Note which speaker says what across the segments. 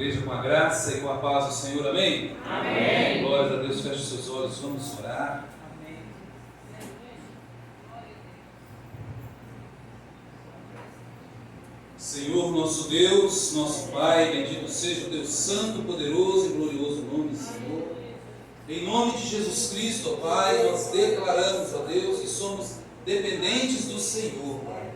Speaker 1: igreja com a graça e com a paz do Senhor, amém?
Speaker 2: Amém.
Speaker 1: Glórias a Deus, feche seus olhos, vamos orar.
Speaker 2: Amém.
Speaker 1: Senhor, nosso Deus, nosso Pai, bendito seja o teu santo, poderoso e glorioso nome, Senhor. Em nome de Jesus Cristo, ó Pai, nós declaramos, ó Deus, que somos dependentes do Senhor, Pai.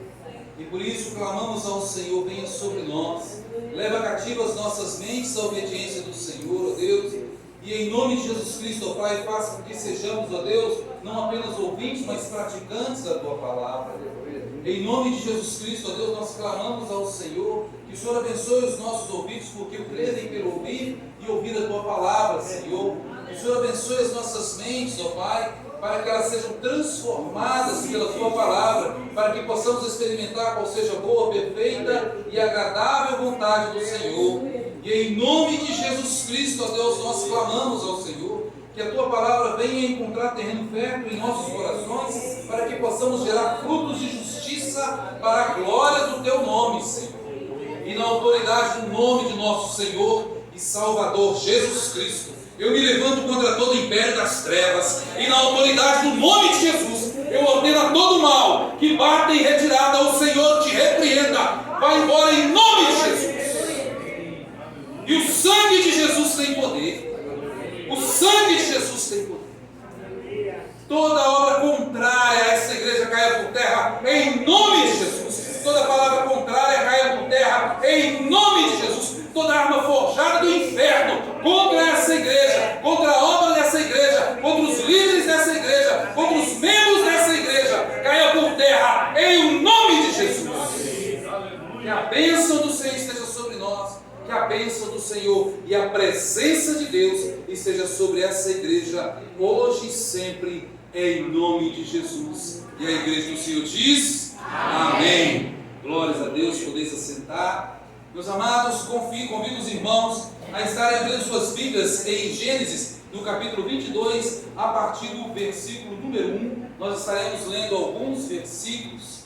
Speaker 1: E por isso clamamos ao Senhor, venha sobre nós, leva cativo as nossas mentes à obediência do Senhor, ó Deus. E em nome de Jesus Cristo, ó Pai, faça com que sejamos, ó Deus, não apenas ouvintes, mas praticantes da Tua palavra. Em nome de Jesus Cristo, ó Deus, nós clamamos ao Senhor, que o Senhor abençoe os nossos ouvidos, porque o credem pelo ouvir e ouvir a Tua palavra, Senhor. Que o Senhor abençoe as nossas mentes, ó Pai, para que elas sejam transformadas pela Tua palavra, para que possamos experimentar qual seja a boa, perfeita e agradável vontade do Senhor. E em nome de Jesus Cristo, ó Deus, nós clamamos ao Senhor, que a Tua palavra venha encontrar terreno fértil em nossos corações, para que possamos gerar frutos de justiça para a glória do Teu nome, Senhor. E na autoridade do nome de nosso Senhor e Salvador Jesus Cristo, eu me levanto contra todo o império das trevas, e na autoridade do nome de Jesus, eu ordeno a todo mal que bata em retirada, o Senhor te repreenda, vai embora em nome de Jesus. E o sangue de Jesus tem poder, o sangue de Jesus tem poder. Toda obra contrária a essa igreja caia por terra, em nome de Jesus. Toda palavra contrária caia por terra, em nome de Jesus. Toda arma forjada do inferno contra essa igreja, contra a obra dessa igreja, contra os líderes dessa igreja, contra os membros dessa igreja, caia por terra, em nome de Jesus. Que a bênção do Senhor esteja sobre nós, que a bênção do Senhor e a presença de Deus esteja sobre essa igreja, hoje e sempre, em nome de Jesus. E a igreja do Senhor diz: amém. Glórias a Deus, podeis assentar. Meus amados, convido os irmãos a estarem abrindo suas Bíblias em Gênesis, no capítulo 22, a partir do versículo número 1. Nós estaremos lendo alguns versículos.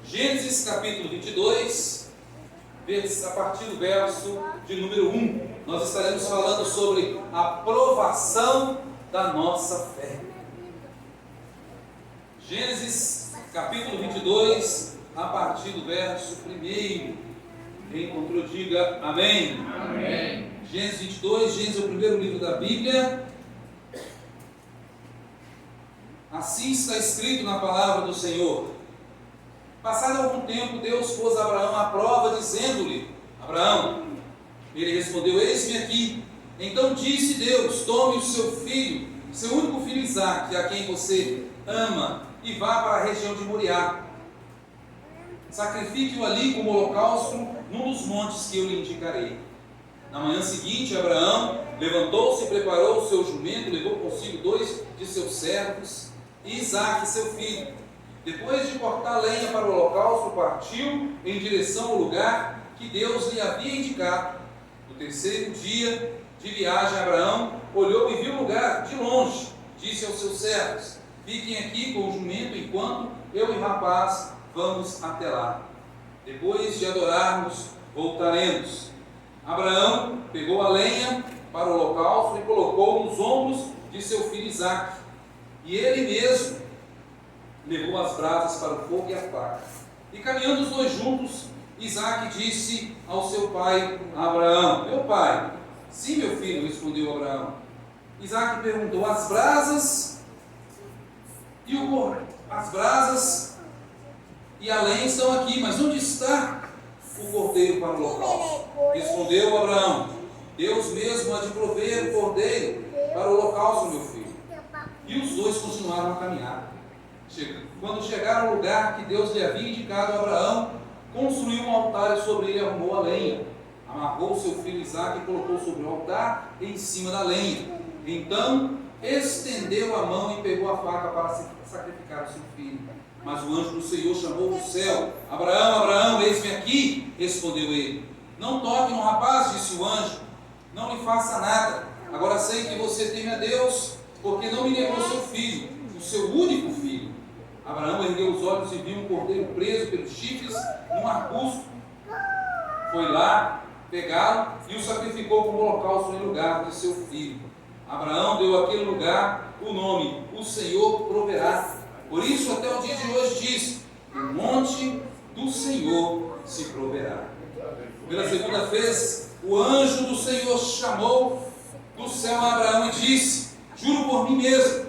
Speaker 1: Gênesis, capítulo 22, a partir do verso de número 1. Nós estaremos falando sobre a provação da nossa fé. Gênesis, capítulo 22, a partir do verso 1. Quem encontrou, diga amém.
Speaker 2: Amém.
Speaker 1: Gênesis 22, Gênesis é o primeiro livro da Bíblia. Assim está escrito na palavra do Senhor. Passado algum tempo, Deus pôs Abraão à prova, dizendo-lhe: Abraão. Ele respondeu: eis-me aqui. Então disse Deus: tome o seu filho, seu único filho Isaque, a quem você ama, e vá para a região de Moriá. Sacrifique-o ali como holocausto num dos montes que eu lhe indicarei. Na manhã seguinte, Abraão levantou-se e preparou o seu jumento, levou consigo 2 de seus servos e Isaque, seu filho. Depois de cortar lenha para o holocausto, partiu em direção ao lugar que Deus lhe havia indicado. No terceiro dia de viagem, Abraão olhou e viu o lugar de longe. Disse aos seus servos: fiquem aqui com o jumento enquanto eu e o rapaz vamos até lá. Depois de adorarmos, voltaremos. Abraão pegou a lenha para o holocausto e colocou nos ombros de seu filho Isaque. E ele mesmo levou as brasas para o fogo e a faca. E caminhando os dois juntos, Isaque disse ao seu pai Abraão: meu pai. Sim, meu filho, respondeu Abraão. Isaque perguntou: as brasas e a lenha estão aqui, mas onde está o cordeiro para o holocausto? Respondeu Abraão: Deus mesmo há de prover o cordeiro para o holocausto, meu filho. E os dois continuaram a caminhar. Quando chegaram ao lugar que Deus lhe havia indicado a Abraão, construiu um altar e sobre ele arrumou a lenha. Amarrou seu filho Isaque e colocou sobre o altar em cima da lenha. Então estendeu a mão e pegou a faca para sacrificar o seu filho. Mas o anjo do Senhor chamou do céu: Abraão, Abraão, eis-me aqui. Respondeu ele. Não toque no rapaz, disse o anjo, não lhe faça nada. Agora sei que você teme a Deus, porque não me negou seu filho, o seu único filho. Abraão ergueu os olhos e viu um cordeiro preso pelos chifres num arbusto. Foi lá, pegaram e o sacrificou como holocausto em lugar de seu filho. Abraão deu àquele lugar o nome: o Senhor proverá. Por isso, até o dia de hoje diz: no monte do Senhor se proverá. Pela segunda vez, o anjo do Senhor chamou do céu a Abraão e disse: juro por mim mesmo,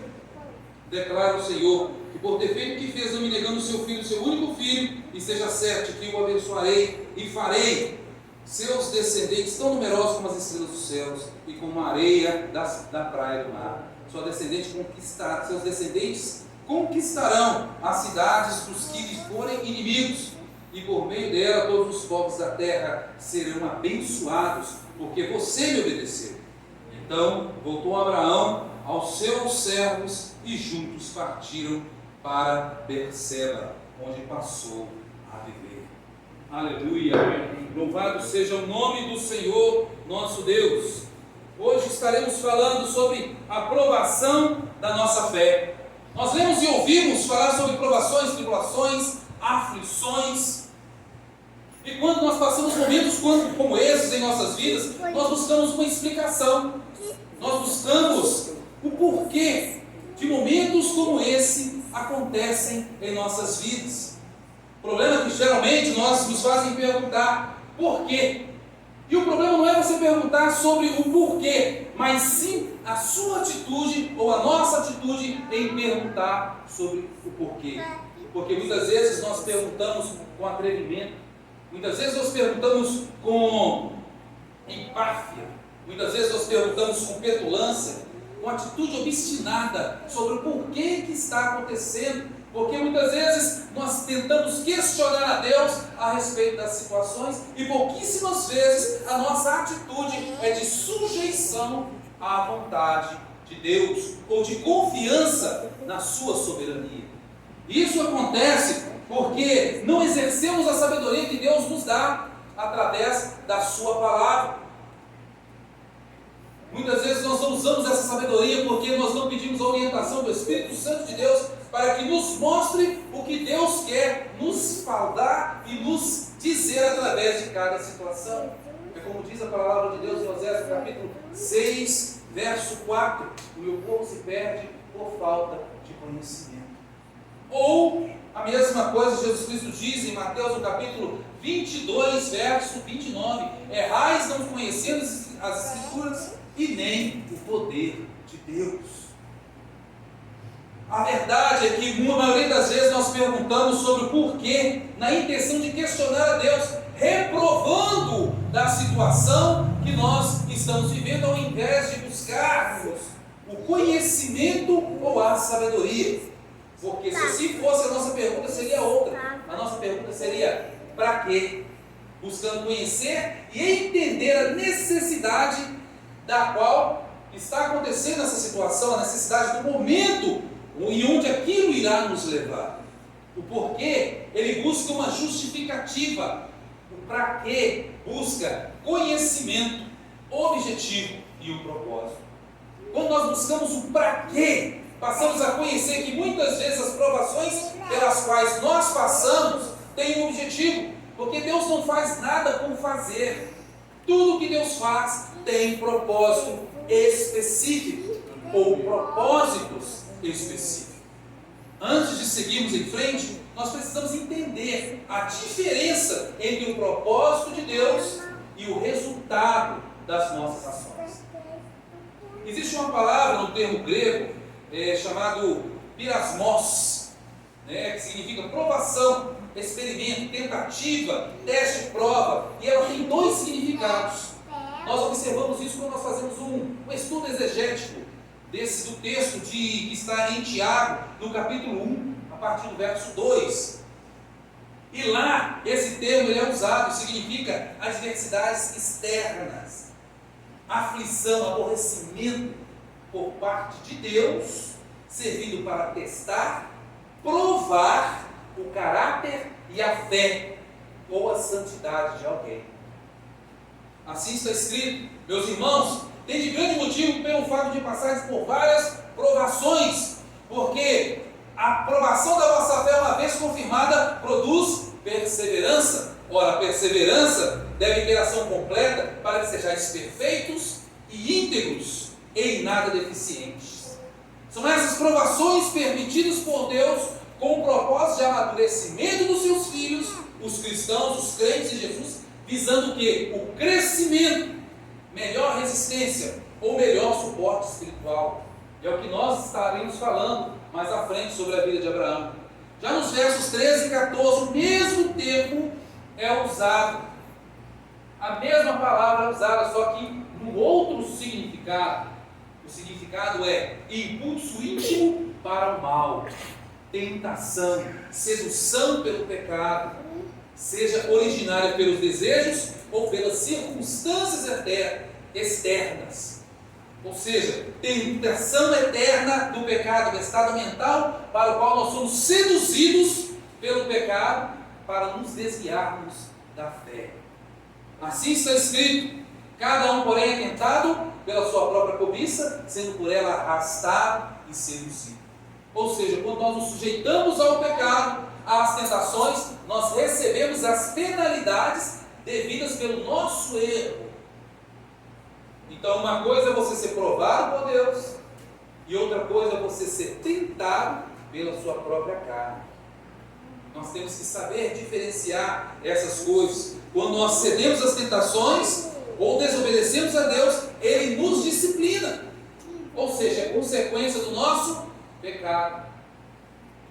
Speaker 1: declara o Senhor, que por ter feito o que fez, não me negando o seu filho, seu único filho, e seja certo que o abençoarei e farei seus descendentes tão numerosos como as estrelas dos céus e como a areia da praia do mar. Seus descendentes conquistarão as cidades dos que lhes forem inimigos, e por meio dela todos os povos da terra serão abençoados, porque você me obedeceu. Então voltou Abraão aos seus servos e juntos partiram para Berseba, onde passou a viver. Aleluia! Louvado seja o nome do Senhor nosso Deus. Hoje estaremos falando sobre a provação da nossa fé. Nós lemos e ouvimos falar sobre provações, tribulações, aflições. E quando nós passamos momentos como esses em nossas vidas, nós buscamos uma explicação. Nós buscamos o porquê de momentos como esse acontecem em nossas vidas. O problema é que geralmente nós nos fazem perguntar por quê. E o problema não é você perguntar sobre o porquê, mas sim a sua atitude ou a nossa atitude em perguntar sobre o porquê. Porque muitas vezes nós perguntamos com atrevimento, muitas vezes nós perguntamos com empáfia, muitas vezes nós perguntamos com petulância, com atitude obstinada sobre o porquê que está acontecendo. Porque muitas vezes nós tentamos questionar a Deus a respeito das situações e pouquíssimas vezes a nossa atitude é de sujeição à vontade de Deus ou de confiança na sua soberania. Isso acontece porque não exercemos a sabedoria que Deus nos dá através da sua palavra. Muitas vezes nós não usamos essa sabedoria porque nós não pedimos a orientação do Espírito Santo de Deus para que nos mostre o que Deus quer nos falar e nos dizer através de cada situação. É como diz a palavra de Deus em Oséias capítulo 6, verso 4: o meu povo se perde por falta de conhecimento. Ou a mesma coisa Jesus Cristo diz em Mateus no capítulo 22, verso 29: errais não conhecendo as Escrituras e nem o poder de Deus. A verdade é que a maioria das vezes nós perguntamos sobre o porquê, na intenção de questionar a Deus, reprovando da situação que nós estamos vivendo, ao invés de buscarmos o conhecimento ou a sabedoria. Porque se assim fosse, a nossa pergunta seria outra. A nossa pergunta seria: para quê? Buscando conhecer e entender a necessidade da qual está acontecendo essa situação, a necessidade do momento e onde aquilo irá nos levar. O porquê, ele busca uma justificativa. O para quê busca conhecimento, objetivo e um propósito. Quando nós buscamos o para quê, passamos a conhecer que muitas vezes as provações pelas quais nós passamos têm um objetivo, porque Deus não faz nada por fazer. Tudo que Deus faz tem propósito específico ou propósitos específicos. Antes de seguirmos em frente, nós precisamos entender a diferença entre o propósito de Deus e o resultado das nossas ações. Existe uma palavra no termo grego chamado pirasmos, que significa provação, experimento, tentativa, teste, prova, e ela tem dois significados. Nós observamos isso quando nós fazemos um estudo exegético do texto que está em Tiago, no capítulo 1, a partir do verso 2. E lá, esse termo ele é usado, significa adversidades externas, aflição, aborrecimento por parte de Deus, servindo para testar, provar o caráter e a fé, ou a santidade de alguém. Assim está escrito: meus irmãos, tem de grande motivo pelo fato de passarem por várias provações, porque a provação da vossa fé, uma vez confirmada, produz perseverança. Ora, a perseverança devem ter ação completa para que sejais perfeitos e íntegros, e em nada deficientes. São essas provações permitidas por Deus com o propósito de amadurecimento dos seus filhos, os cristãos, os crentes em Jesus, visando o quê? O crescimento, melhor resistência ou melhor suporte espiritual. É o que nós estaremos falando mais à frente sobre a vida de Abraão. Já nos versos 13 e 14, o mesmo termo é usado, a mesma palavra é usada, só que no outro significado. O significado é impulso íntimo para o mal, tentação, sedução pelo pecado, seja originária pelos desejos ou pelas circunstâncias externas. Ou seja, tentação eterna do pecado, do estado mental para o qual nós somos seduzidos pelo pecado para nos desviarmos da fé. Assim está escrito: cada um, porém, é tentado pela sua própria cobiça, sendo por ela arrastado e seduzido. Ou seja, quando nós nos sujeitamos ao pecado, às tentações, nós recebemos as penalidades devidas pelo nosso erro. Então, uma coisa é você ser provado por Deus, e outra coisa é você ser tentado pela sua própria carne. Nós temos que saber diferenciar essas coisas. Quando nós cedemos às tentações ou desobedecemos a Deus, Ele nos disciplina. Ou seja, é consequência do nosso pecado.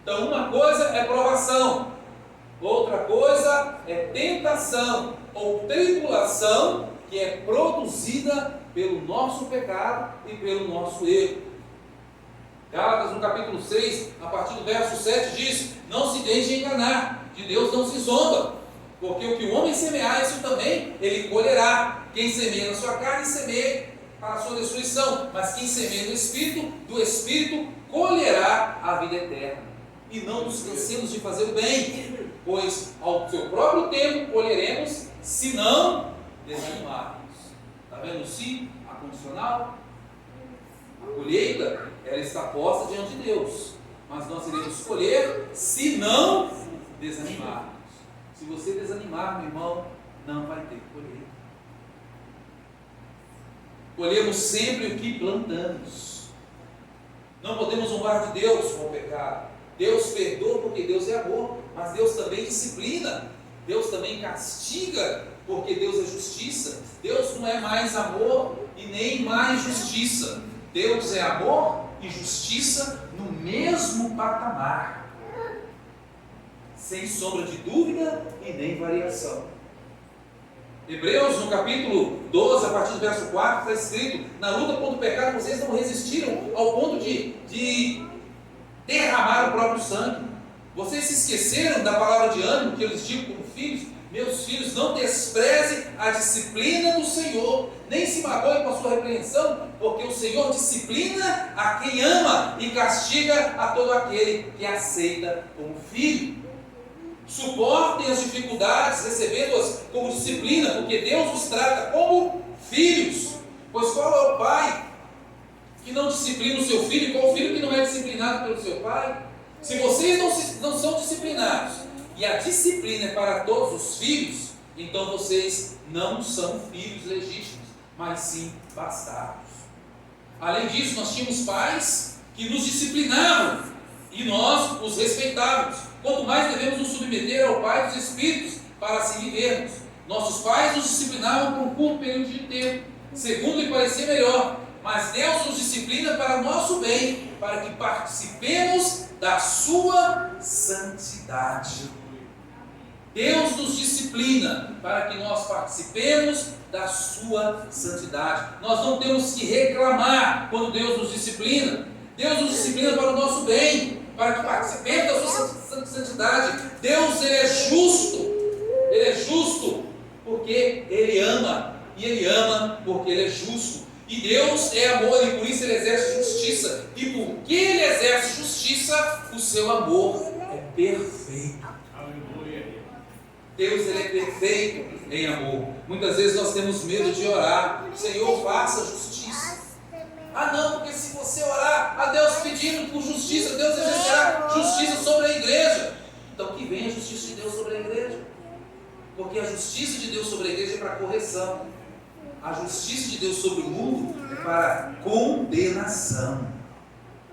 Speaker 1: Então, uma coisa é provação, outra coisa é tentação ou tribulação, que é produzida pelo nosso pecado e pelo nosso erro. Gálatas, no capítulo 6, a partir do verso 7, diz: não se deixe enganar, de Deus não se zomba, porque o que o homem semear, isso também ele colherá. Quem semeia na sua carne, semeia para a sua destruição, mas quem semeia no Espírito, do Espírito colherá a vida eterna. E não nos cansemos de fazer o bem, pois ao seu próprio tempo colheremos, se não desanimarmos. Está vendo o sim? A condicional? A colheita, ela está posta diante de Deus, mas nós iremos colher se não desanimarmos. Se você desanimar, meu irmão, não vai ter colheita. Colhemos sempre o que plantamos. Não podemos zombar de Deus com o pecado. Deus perdoa porque Deus é amor, mas Deus também disciplina, Deus também castiga, porque Deus é justiça. Deus não é mais amor e nem mais justiça. Deus é amor e justiça no mesmo patamar, sem sombra de dúvida e nem variação. Hebreus, no capítulo 12, a partir do verso 4, está escrito: na luta contra o pecado vocês não resistiram ao ponto de derramar o próprio sangue. Vocês se esqueceram da palavra de ânimo que eu lhes digo como filhos: meus filhos, não desprezem a disciplina do Senhor, nem se magoem com a sua repreensão, porque o Senhor disciplina a quem ama e castiga a todo aquele que aceita como filho. Suportem as dificuldades, recebendo-as como disciplina, porque Deus os trata como filhos. Pois qual é o pai que não disciplina o seu filho, e qual o filho que não é disciplinado pelo seu pai? Se vocês não são disciplinados, e a disciplina é para todos os filhos, então vocês não são filhos legítimos, mas sim bastardos. Além disso, nós tínhamos pais que nos disciplinavam, e nós os respeitávamos. Quanto mais devemos nos submeter ao Pai dos Espíritos, para assim vivermos. Nossos pais nos disciplinavam por um curto período de tempo, segundo lhe parecia melhor, mas Deus nos disciplina para o nosso bem, para que participemos da sua santidade. Deus nos disciplina para que nós participemos da sua santidade. Nós não temos que reclamar quando Deus nos disciplina. Deus nos disciplina para o nosso bem, para que participemos da sua santidade. Deus, Ele é justo porque Ele ama, e Ele ama porque Ele é justo. E Deus é amor, e por isso Ele exerce justiça, e porque Ele exerce justiça, o seu amor é perfeito. Deus, Ele é perfeito em amor. Muitas vezes nós temos medo de orar: Senhor, faça justiça. Ah não, porque se você orar a Deus pedindo por justiça, Deus exercerá justiça sobre a igreja. Então que venha a justiça de Deus sobre a igreja. Porque a justiça de Deus sobre a igreja é para correção. A justiça de Deus sobre o mundo é para condenação.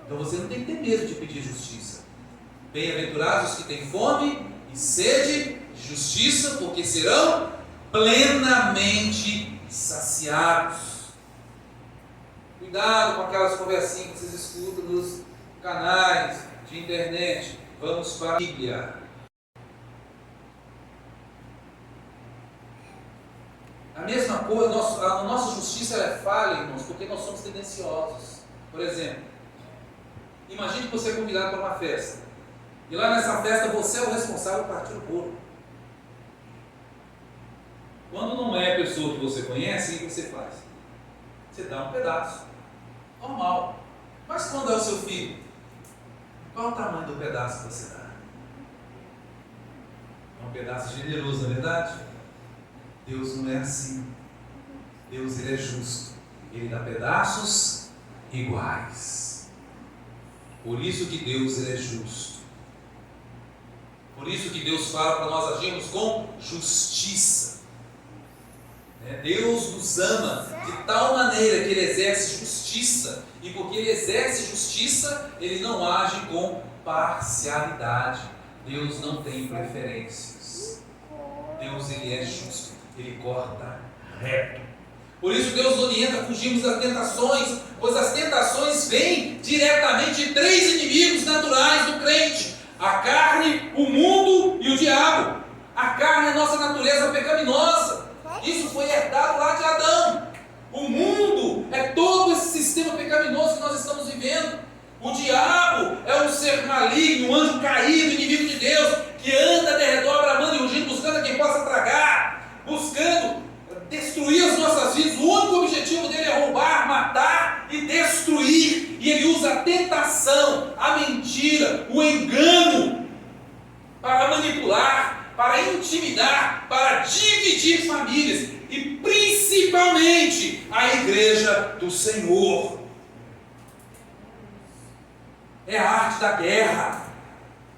Speaker 1: Então você não tem que ter medo de pedir justiça. Bem-aventurados os que têm fome e sede de justiça, porque serão plenamente saciados. Cuidado com aquelas conversinhas que vocês escutam nos canais de internet. Vamos para a Bíblia. A mesma coisa, a nossa justiça é falha, irmãos, porque nós somos tendenciosos. Por exemplo, imagine que você é convidado para uma festa. E lá nessa festa você é o responsável por partir o bolo. Quando não é a pessoa que você conhece, o que você faz? Você dá um pedaço. Normal. Mas quando é o seu filho? Qual o tamanho do pedaço que você dá? É um pedaço generoso, não é verdade? Deus não é assim. Deus, Ele é justo. Ele dá pedaços iguais. Por isso que Deus, Ele é justo. Por isso que Deus fala para nós agirmos com justiça. Deus nos ama de tal maneira que Ele exerce justiça. E porque Ele exerce justiça, Ele não age com parcialidade. Deus não tem preferências. Deus, Ele é justo. Ele corta reto. Por isso Deus nos orienta a fugirmos das tentações, pois as tentações vêm diretamente de três inimigos naturais do crente: a carne, o mundo e o diabo. A carne é a nossa natureza pecaminosa. Isso foi herdado lá de Adão. O mundo é todo esse sistema pecaminoso que nós estamos vivendo. O diabo é um ser maligno, um anjo caído, inimigo de Deus, que anda de redor, bramando e rugindo, buscando a quem possa tragar, buscando destruir as nossas vidas. O único objetivo dele é roubar, matar e destruir. E ele usa a tentação, a mentira, o engano para manipular, para intimidar, para dividir famílias e principalmente a igreja do Senhor. É a arte da guerra,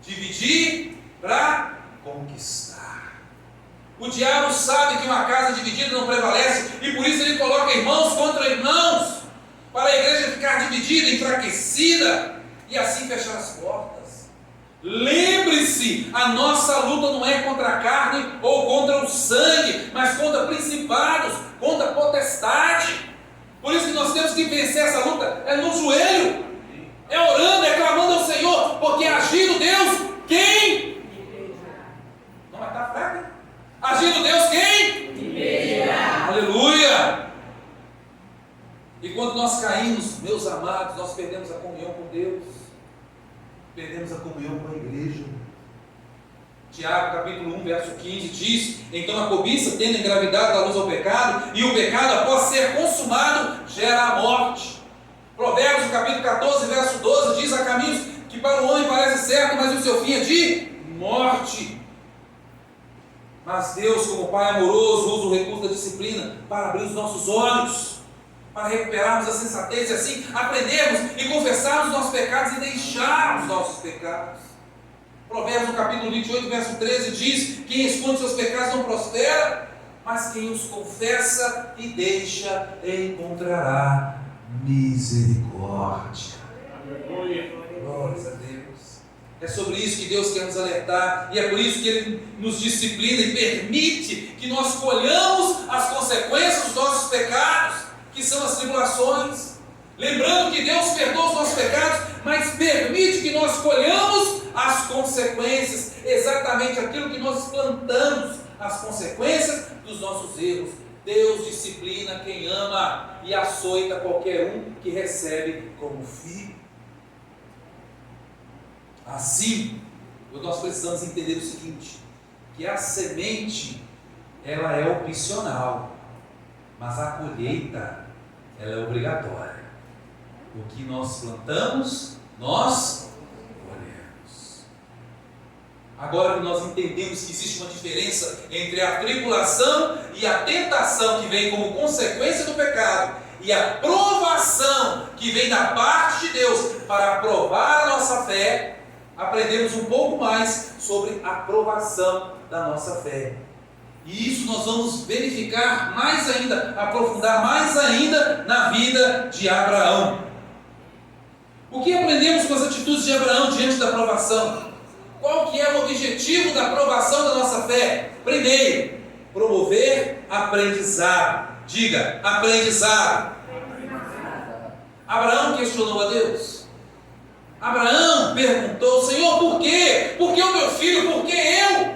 Speaker 1: dividir para conquistar. O diabo sabe que uma casa dividida não prevalece e por isso ele coloca irmãos contra irmãos, para a igreja ficar dividida, enfraquecida e assim fechar as portas. Lembre-se, a nossa luta não é contra a carne ou contra o sangue, mas contra principados, contra potestade. Por isso que nós temos que vencer essa luta, é no joelho, é orando, é clamando ao Senhor, porque agindo Deus, quem? Não vai estar fraca? Agindo Deus, quem? Aleluia! E quando nós caímos, meus amados, nós perdemos a comunhão com Deus, perdemos a comunhão com a igreja. Tiago capítulo 1, verso 15 diz: então a cobiça, tendo engravidado, dá luz ao pecado, e o pecado, após ser consumado, gera a morte. Provérbios capítulo 14, verso 12 diz: há caminhos que para o homem parece certo, mas o seu fim é de morte. Mas Deus, como Pai amoroso, usa o recurso da disciplina para abrir os nossos olhos, para recuperarmos a sensatez e assim aprendermos e confessarmos os nossos pecados e deixarmos os nossos pecados. Provérbios no capítulo 28, verso 13 diz: quem esconde seus pecados não prospera, mas quem os confessa e deixa encontrará misericórdia. Glórias a Deus. É sobre isso que Deus quer nos alertar, e é por isso que Ele nos disciplina e permite que nós colhamos as consequências dos nossos pecados, que são as tribulações. Lembrando que Deus perdoa os nossos pecados, mas permite que nós colhamos as consequências, exatamente aquilo que nós plantamos, as consequências dos nossos erros. Deus disciplina quem ama e açoita qualquer um que recebe como filho. Assim, nós precisamos entender o seguinte, que a semente, ela é opcional, mas a colheita, ela é obrigatória. O que nós plantamos, nós colhemos. Agora que nós entendemos que existe uma diferença entre a tribulação e a tentação que vem como consequência do pecado, e a provação que vem da parte de Deus para provar a nossa fé, aprendemos um pouco mais sobre a provação da nossa fé. E isso nós vamos verificar mais ainda, aprofundar mais ainda na vida de Abraão. O que aprendemos com as atitudes de Abraão diante da provação? Qual que é o objetivo da provação da nossa fé? Primeiro, promover aprendizado. Diga, aprendizado. Abraão questionou a Deus. Abraão perguntou: Senhor, por quê? Por que o meu filho? Por que eu?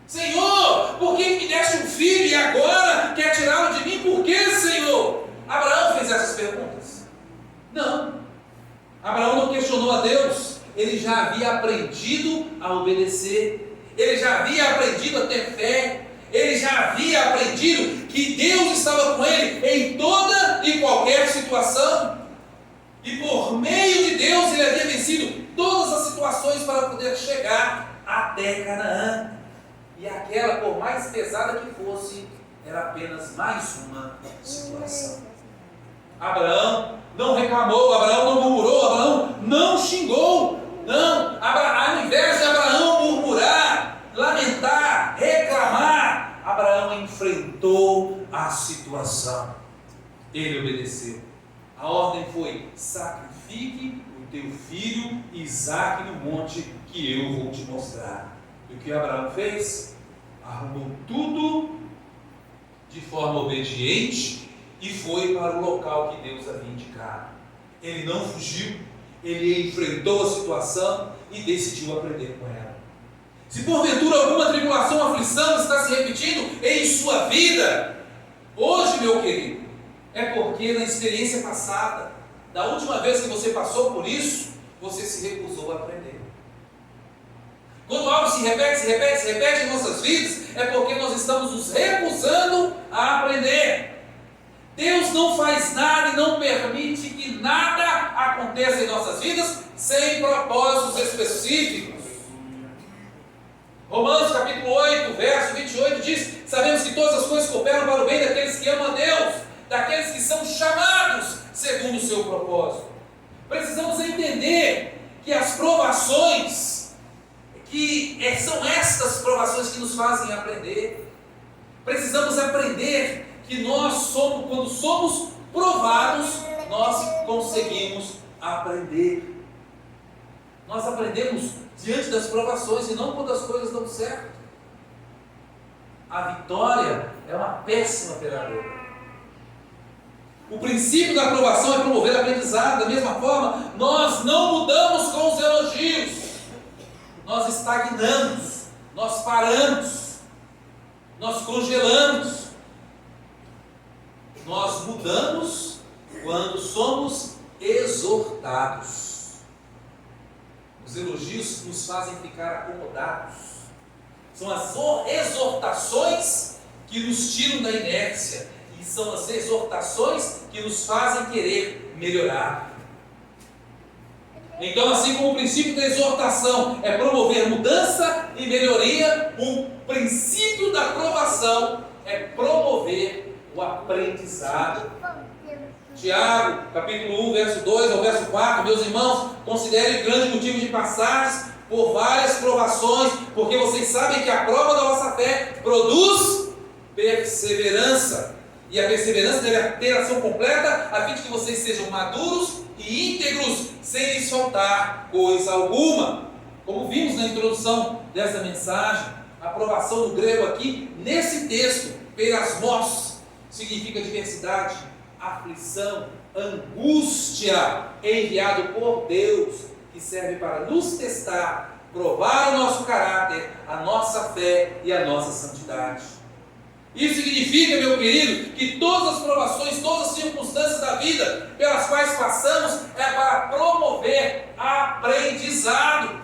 Speaker 1: Senhor, por que me deste um filho e agora quer tirá-lo de mim? Por que, Senhor? Abraão fez essas perguntas? Não. Abraão não questionou a Deus. Ele já havia aprendido a obedecer. Ele já havia aprendido a ter fé. Ele já havia aprendido que Deus estava com ele em toda e qualquer situação. E por meio de Deus ele havia vencido todas as situações para poder chegar até Canaã. E aquela, por mais pesada que fosse, era apenas mais uma situação. Abraão não reclamou, Abraão não murmurou, Abraão não xingou. Não, ao invés de Abraão murmurar, lamentar, reclamar, Abraão enfrentou a situação. Ele obedeceu. A ordem foi: sacrifique o teu filho Isaque no monte que eu vou te mostrar. E o que Abraão fez? Arrumou tudo de forma obediente e foi para o local que Deus havia indicado. Ele não fugiu, ele enfrentou a situação e decidiu aprender com ela. Se porventura alguma tribulação ou aflição está se repetindo em sua vida, hoje, meu querido, é porque na experiência passada, da última vez que você passou por isso, você se recusou a aprender. Quando algo se repete em nossas vidas, é porque nós estamos nos recusando a aprender. Deus não faz nada e não permite que nada aconteça em nossas vidas sem propósitos específicos. Romanos capítulo 8, verso 28 diz: sabemos que todas as coisas cooperam para o bem daqueles que amam a Deus, daqueles que são chamados segundo o seu propósito. Precisamos entender que as provações, são estas provações que nos fazem aprender. Precisamos aprender que quando somos provados, nós conseguimos aprender. Nós aprendemos diante das provações e não quando as coisas dão certo. A vitória é uma péssima pegadora. O princípio da aprovação é promover aprendizado. Da mesma forma, nós não mudamos com os elogios. Nós estagnamos, nós paramos, nós congelamos. Nós mudamos quando somos exortados. Os elogios nos fazem ficar acomodados. São as exortações que nos tiram da inércia. E são as exortações que nos fazem querer melhorar. Então, assim como o princípio da exortação é promover mudança e melhoria, o princípio da aprovação é promover o aprendizado. Tiago, capítulo 1, verso 2 ao verso 4, meus irmãos, considerem grande motivo de passagens por várias provações, porque vocês sabem que a prova da vossa fé produz perseverança. E a perseverança deve ter ação completa, a fim de que vocês sejam maduros e íntegros, sem lhes faltar coisa alguma. Como vimos na introdução dessa mensagem, a aprovação do grego aqui, nesse texto, perasmos, significa diversidade, aflição, angústia, enviado por Deus, que serve para nos testar, provar o nosso caráter, a nossa fé e a nossa santidade. Isso significa, meu querido, que todas as provações, todas as circunstâncias da vida pelas quais passamos é para promover aprendizado.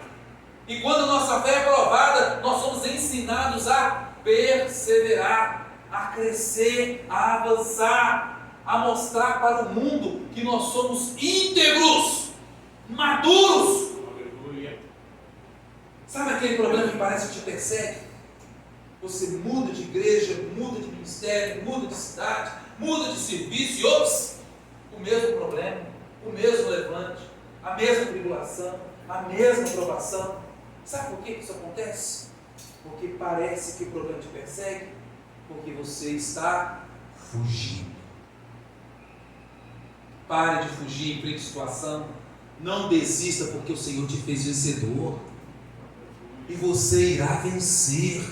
Speaker 1: E quando a nossa fé é provada, nós somos ensinados a perseverar, a crescer, a avançar, a mostrar para o mundo que nós somos íntegros, maduros. Sabe aquele problema que parece que te persegue? Você muda de igreja, muda de ministério, muda de cidade, muda de serviço e ops, o mesmo problema, o mesmo levante, a mesma tribulação, a mesma provação. Sabe por que isso acontece? Porque parece que o problema te persegue, porque você está fugindo. Pare de fugir em frente à situação. Não desista, porque o Senhor te fez vencedor. E você irá vencer.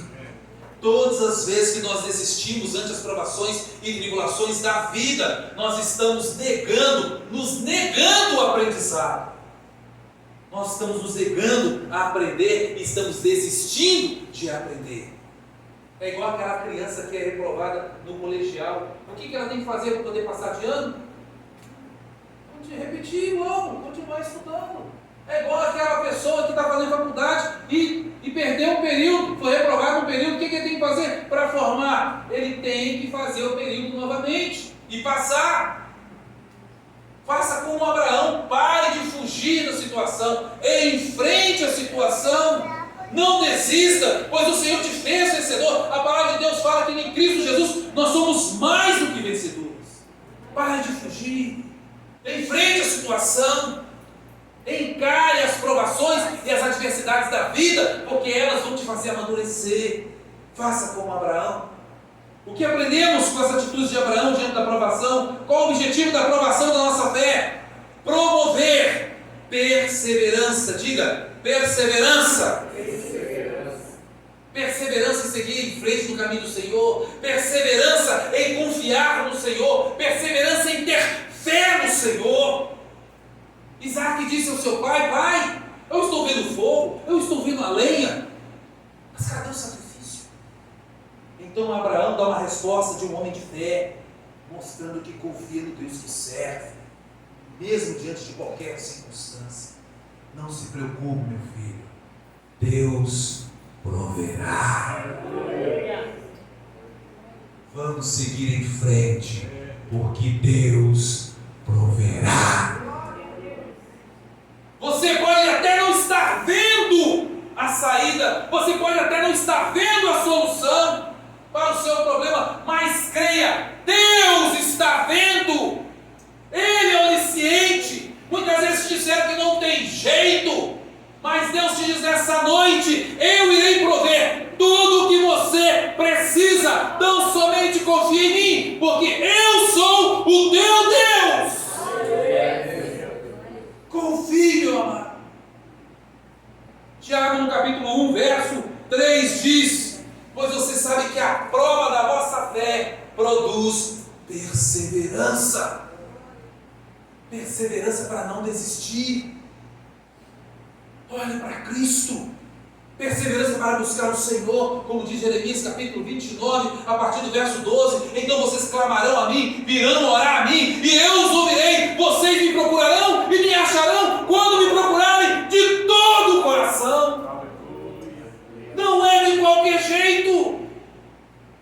Speaker 1: Todas as vezes que nós desistimos ante as provações e tribulações da vida, nós estamos nos negando o aprendizado. Nós estamos nos negando a aprender e estamos desistindo de aprender. É igual aquela criança que é reprovada no colegial. O que ela tem que fazer para poder passar de ano? Repetir, irmão, continuar estudando. É igual aquela pessoa que está fazendo faculdade e perdeu um período, foi reprovado um período. O que ele tem que fazer para formar? Ele tem que fazer o período novamente e passar. Faça como Abraão, pare de fugir da situação, enfrente a situação, não desista, pois o Senhor te fez vencedor. A palavra de Deus fala que em Cristo Jesus nós somos mais do que vencedores. Pare de fugir, enfrente a situação, encare as provações e as adversidades da vida, porque elas vão te fazer amadurecer. Faça como Abraão. O que aprendemos com as atitudes de Abraão diante da provação? Qual o objetivo da provação da nossa fé? Promover perseverança. Diga, perseverança. Perseverança em seguir em frente no caminho do Senhor. Perseverança em confiar no Senhor. Perseverança em ter fé no Senhor. Isaac disse ao seu pai: pai, eu estou vendo fogo, eu estou vendo a lenha, mas cadê o sacrifício? Então Abraão dá uma resposta de um homem de fé, mostrando que confia no Deus que serve, mesmo diante de qualquer circunstância. Não se preocupe, meu filho, Deus proverá. Vamos seguir em frente, porque Deus proverá. Você pode até não estar vendo a saída, você pode até não estar vendo a solução para o seu problema, mas creia, Deus está vendo, Ele é onisciente. Muitas vezes disseram que não tem jeito, mas Deus te diz nessa noite: eu irei prover tudo o que você precisa. Não somente confie em mim, porque eu sou o teu Deus. Confie, meu amado. Tiago, no capítulo 1, verso 3 diz: pois você sabe que a prova da vossa fé produz perseverança. Perseverança para não desistir. Olhe para Cristo. Perseverança para buscar o Senhor, como diz Jeremias capítulo 29, a partir do verso 12: então vocês clamarão a mim, virão orar a mim, e eu os ouvirei. Vocês me procurarão e me acharão quando me procurarem de todo o coração. Não é de qualquer jeito,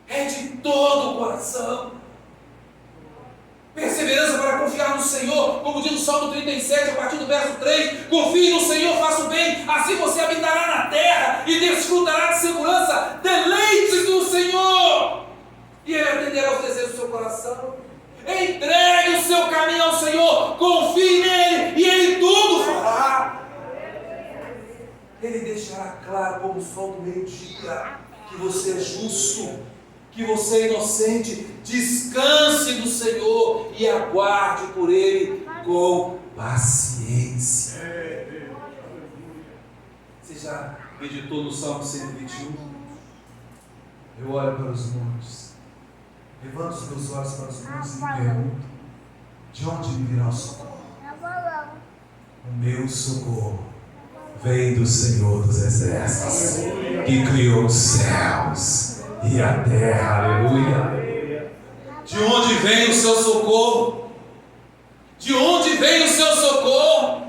Speaker 1: é de todo o coração. Perseverança para confiar no Senhor, como diz o Salmo 37, a partir do verso 3: confie no Senhor, faça o bem, assim você habitará na terra e desfrutará de segurança. Deleite-se no Senhor, e Ele atenderá os desejos do seu coração. Entregue o seu caminho ao Senhor, confie nele, e Ele tudo fará. Ele deixará claro como o sol do meio-dia que você é justo, que você é inocente. Descanse no Senhor e aguarde por Ele com paciência. Você já meditou no Salmo 121? Eu olho para os montes, levanto os meus olhos para os montes e me pergunto: de onde me virá o socorro? O meu socorro vem do Senhor dos Exércitos, que criou os céus e a terra. Aleluia. De onde vem o seu socorro? De onde vem o seu socorro?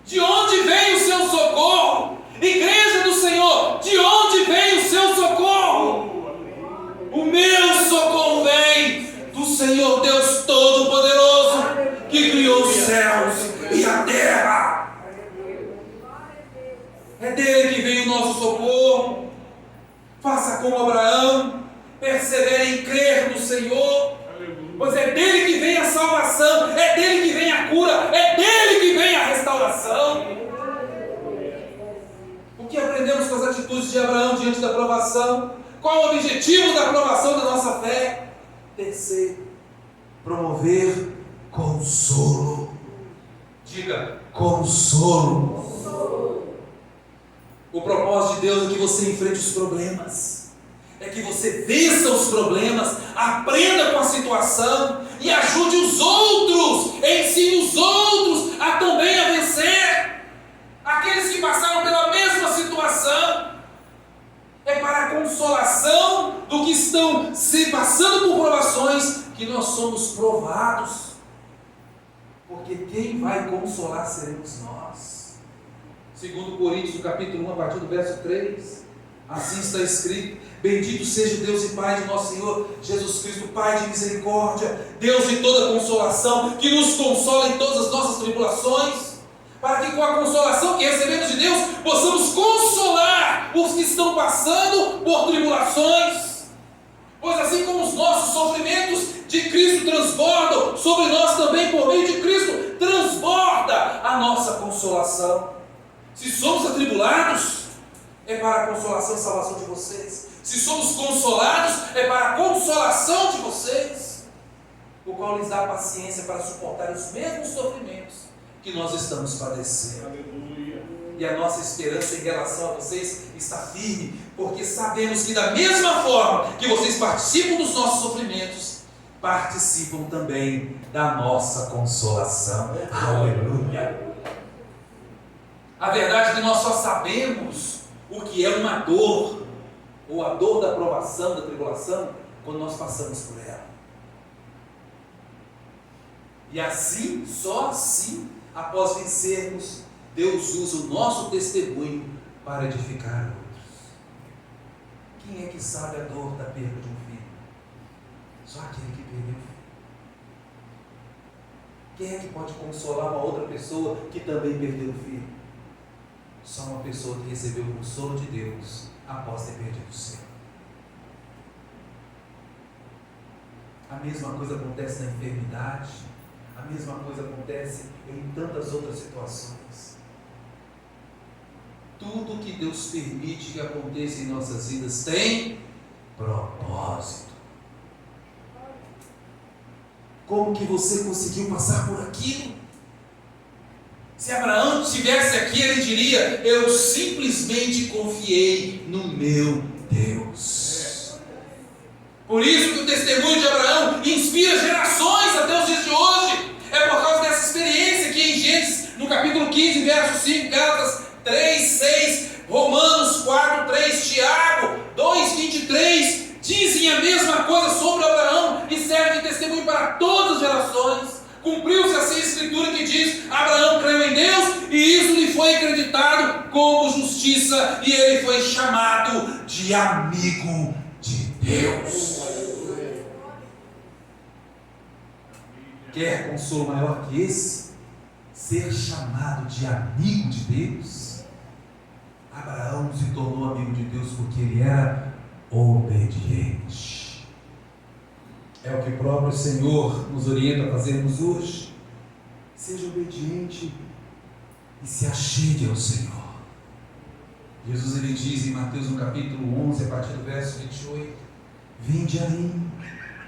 Speaker 1: De onde vem o seu socorro? Igreja do Senhor, de onde vem o seu socorro? O meu socorro vem do Senhor Deus Todo-Poderoso, que criou os céus e a terra. É dele que vem o nosso socorro. Faça como Abraão, persevere em crer no Senhor, pois é dele que vem a salvação, é dele que vem a cura, é dele que vem a restauração. O que aprendemos com as as atitudes de Abraão diante da provação? Qual o objetivo da provação da nossa fé? Terceiro, promover consolo. Diga, consolo. O propósito de Deus é que você enfrente os problemas, é que você vença os problemas, aprenda com a situação e ajude os outros, ensine os outros a também a vencer. Aqueles que passaram pela mesma situação, é para a consolação do que estão se passando por provações que nós somos provados. Porque quem vai consolar seremos nós. Segundo Coríntios, no capítulo 1, a partir do verso 3, assim está escrito: bendito seja o Deus e Pai de nosso Senhor Jesus Cristo, Pai de misericórdia, Deus de toda consolação, que nos consola em todas as nossas tribulações, para que com a consolação que recebemos de Deus, possamos consolar os que estão passando por tribulações. Pois assim como os nossos sofrimentos de Cristo transbordam, sobre nós também, por meio de Cristo, transborda a nossa consolação. Se somos atribulados, é para a consolação e salvação de vocês. Se somos consolados, é para a consolação de vocês, o qual lhes dá paciência para suportar os mesmos sofrimentos que nós estamos padecendo. Aleluia. E a nossa esperança em relação a vocês está firme, porque sabemos que da mesma forma que vocês participam dos nossos sofrimentos, participam também da nossa consolação. Aleluia. A verdade é que nós só sabemos o que é uma dor, ou a dor da provação, da tribulação, quando nós passamos por ela. E assim, só assim, após vencermos, Deus usa o nosso testemunho para edificar outros. Quem é que sabe a dor da perda de um filho? Só aquele que perdeu o filho. Quem é que pode consolar uma outra pessoa que também perdeu o filho? Só uma pessoa que recebeu o consolo de Deus após ter perdido o seu. A mesma coisa acontece na enfermidade, a mesma coisa acontece em tantas outras situações. Tudo que Deus permite que aconteça em nossas vidas tem propósito. Como que você conseguiu passar por aquilo? Se Abraão estivesse aqui, ele diria: eu simplesmente confiei no meu Deus. Por isso que o testemunho de Abraão inspira gerações até os dias de hoje. É por causa dessa experiência que em Gênesis, no capítulo 15, verso 5, Gálatas 3, 6, Romanos 4, 3, Tiago 2, 23, dizem a mesma coisa sobre Abraão e serve de testemunho para todas as gerações. Cumpriu-se assim a escritura que diz: Abraão creu em Deus e isso lhe foi acreditado como justiça, e ele foi chamado de amigo de Deus. Quer consolo maior que esse? Ser chamado de amigo de Deus? Abraão se tornou amigo de Deus porque ele era obediente. É o que o próprio Senhor nos orienta a fazermos hoje. Seja obediente e se achegue ao Senhor. Jesus ele diz em Mateus no capítulo 11, a partir do verso 28: vinde a mim,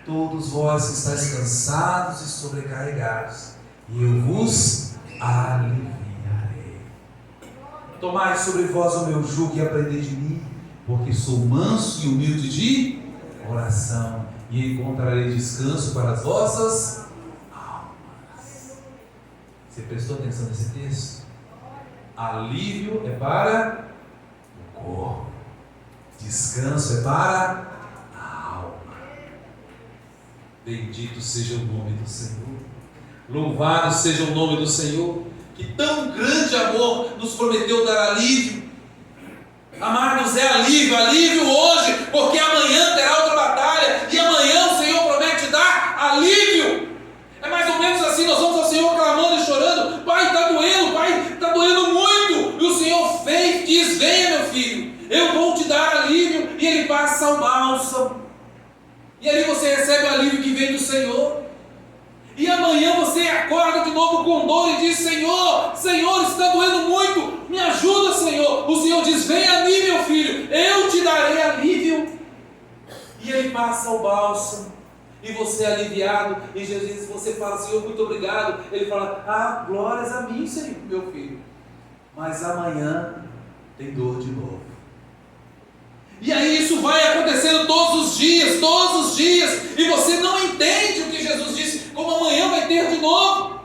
Speaker 1: todos vós que estáis cansados e sobrecarregados, e eu vos aliviarei. Tomai sobre vós o meu jugo e aprendei de mim, porque sou manso e humilde de coração, e encontrarei descanso para as vossas almas. Você prestou atenção nesse texto? Alívio é para o corpo, descanso é para a alma. Bendito seja o nome do Senhor, louvado seja o nome do Senhor, que tão grande amor nos prometeu dar alívio. Amar-nos é alívio, alívio hoje, porque amanhã terá outra batalha, e amanhã o Senhor promete dar alívio. É mais ou menos assim, nós vamos ao Senhor clamando e chorando: Pai, está doendo, Pai, está doendo muito. E o Senhor diz: venha meu filho, eu vou te dar alívio, e Ele passa o bálsamo. E ali você recebe o alívio que vem do Senhor. E amanhã você acorda de novo com dor e diz: Senhor, Senhor, está doendo muito, me ajuda, Senhor. O Senhor diz: venha a mim, meu filho, eu te darei alívio. E ele passa o bálsamo, e você é aliviado, e Jesus, você fala, Senhor, muito obrigado. Ele fala, glórias a mim, Senhor, meu filho. Mas amanhã tem dor de novo. E aí isso vai acontecendo todos os dias, e você não entende o que Jesus disse, como amanhã vai ter de novo.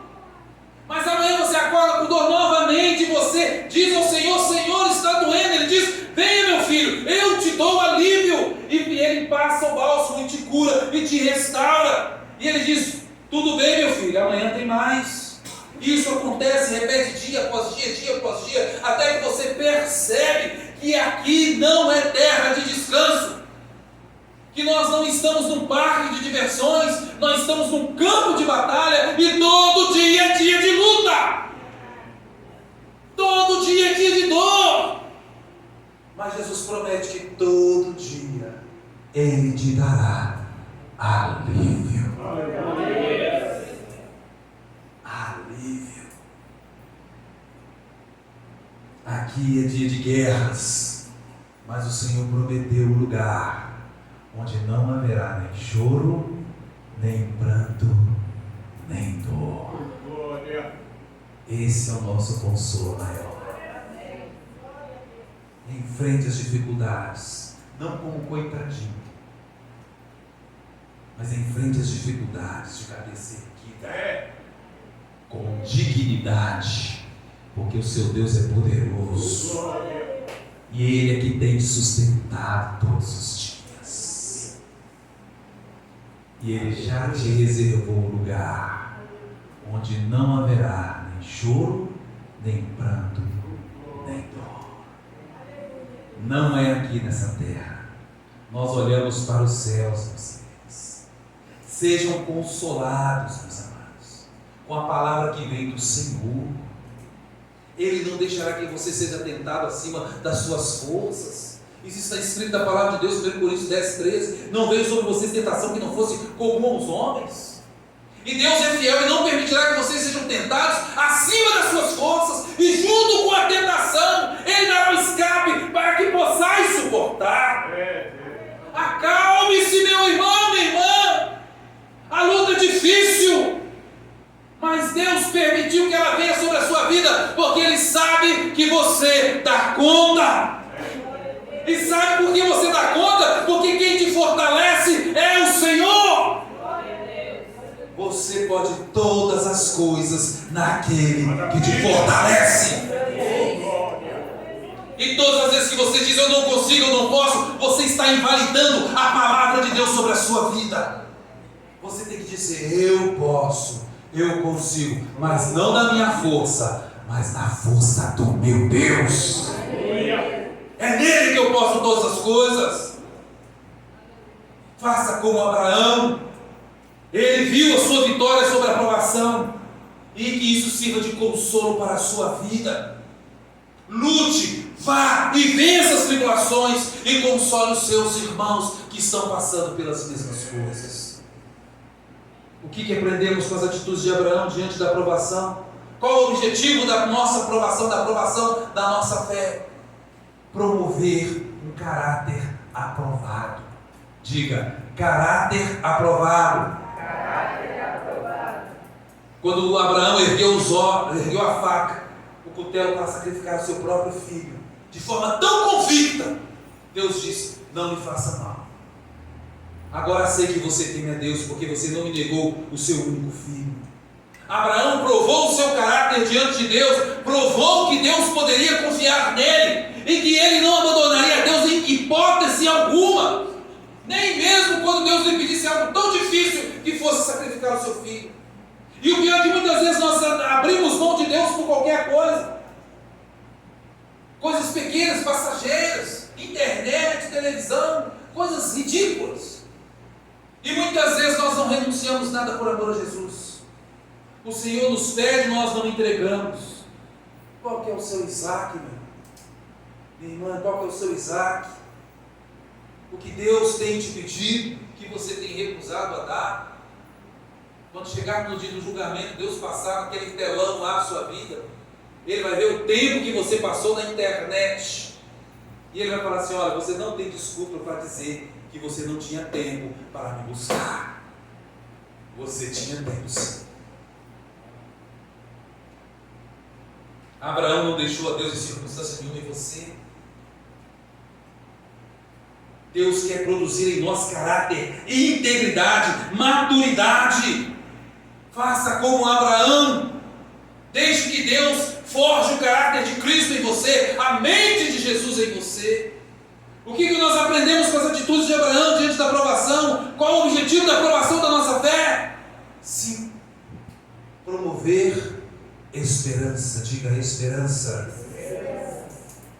Speaker 1: Mas amanhã você acorda com dor novamente, e você diz ao Senhor, Senhor, está doendo. Ele diz, venha meu filho, eu te dou alívio. E ele passa o bálsamo e te cura, e te restaura. E ele diz, tudo bem meu filho, amanhã tem mais. Isso acontece, repete dia após dia, até que você percebe que aqui não é terra de descanso, que nós não estamos num parque de diversões, nós estamos num campo de batalha, e todo dia é dia de luta, todo dia é dia de dor. Mas Jesus promete que todo dia Ele te dará alívio. Alívio. Aqui é dia de guerras, mas o Senhor prometeu um lugar onde não haverá nem choro, nem pranto, nem dor. Esse é o nosso consolo maior. Enfrente as dificuldades, não como coitadinho, mas enfrente as dificuldades de cabeça erguida, com dignidade, porque o seu Deus é poderoso, e Ele é que tem te sustentado todos os dias, e Ele já te reservou um lugar onde não haverá nem choro, nem pranto, nem dor. Não é aqui nessa terra. Nós olhamos para os céus, meus queridos. Sejam consolados, meus amados, com a palavra que vem do Senhor. Ele não deixará que você seja tentado acima das suas forças. Isso está escrito na palavra de Deus, 1 Coríntios 10:13. Não veio sobre vocês tentação que não fosse comum aos homens. E Deus é fiel e não permitirá que vocês sejam tentados acima das suas forças, e junto com a tentação, Ele dará o escape para que possais suportar. Acalme-se, meu irmão, minha irmã. A luta é difícil, mas Deus permitiu que ela venha sobre a sua vida, porque Ele sabe que você dá conta. E sabe por que você dá conta? Porque quem te fortalece é o Senhor. Você pode todas as coisas naquele que te fortalece. E todas as vezes que você diz, eu não consigo, eu não posso, você está invalidando a palavra de Deus sobre a sua vida. Você tem que dizer, eu posso, eu consigo, mas não na minha força, mas na força do meu Deus. É nele que eu posso todas as coisas. Faça como Abraão. Ele viu a sua vitória sobre a provação, e que isso sirva de consolo para a sua vida. Lute, vá e vença as tribulações, e console os seus irmãos que estão passando pelas mesmas coisas. O que aprendemos com as atitudes de Abraão diante da provação? Qual o objetivo da nossa aprovação, da aprovação da nossa fé? Promover um caráter aprovado. Diga, caráter aprovado. Quando Abraão ergueu a faca, o cutelo, para sacrificar o seu próprio filho, de forma tão convicta, Deus disse, não lhe faça mal. Agora sei que você teme a Deus, porque você não me negou o seu único filho. Abraão provou o seu caráter diante de Deus, provou que Deus poderia confiar nele, e que ele não abandonaria a Deus em hipótese alguma, nem mesmo quando Deus lhe pedisse algo tão difícil que fosse sacrificar o seu filho. E o pior é que muitas vezes nós abrimos mão de Deus por qualquer coisa. Coisas pequenas, passageiras, internet, televisão, coisas ridículas. E muitas vezes nós não renunciamos nada por amor a Jesus. O Senhor nos pede, nós não entregamos. Qual que é o seu Isaac, minha irmã? Qual que é o seu Isaac? O que Deus tem te pedido, que você tem recusado a dar? Quando chegar no dia do julgamento, Deus passar aquele telão lá na sua vida, Ele vai ver o tempo que você passou na internet, E ele vai falar assim: olha, você não tem desculpa para dizer que você não tinha tempo para me buscar. Você tinha tempo sim. Abraão não deixou a Deus em circunstância nenhuma em você. Deus quer produzir em nós caráter, integridade, maturidade. Faça como Abraão. Deixe que Deus forge o caráter de Cristo em você, a mente de Jesus em você. O que nós aprendemos com as atitudes de Abraão diante da provação? Qual o objetivo da provação da nossa fé? Sim, promover esperança. Diga esperança.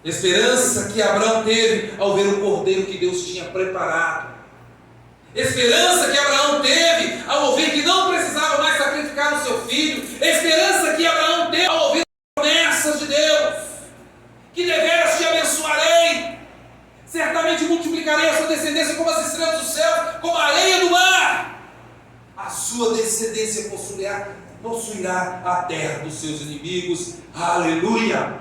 Speaker 1: Esperança que Abraão teve ao ver o cordeiro que Deus tinha preparado. Esperança que Abraão teve ao ouvir que não precisava mais sacrificar o seu filho. Esperança que Abraão teve ao ouvir as promessas de Deus, que deveras te abençoarei, certamente multiplicarei a sua descendência como as estrelas do céu, como a areia do mar. A sua descendência possuirá a terra dos seus inimigos. Aleluia!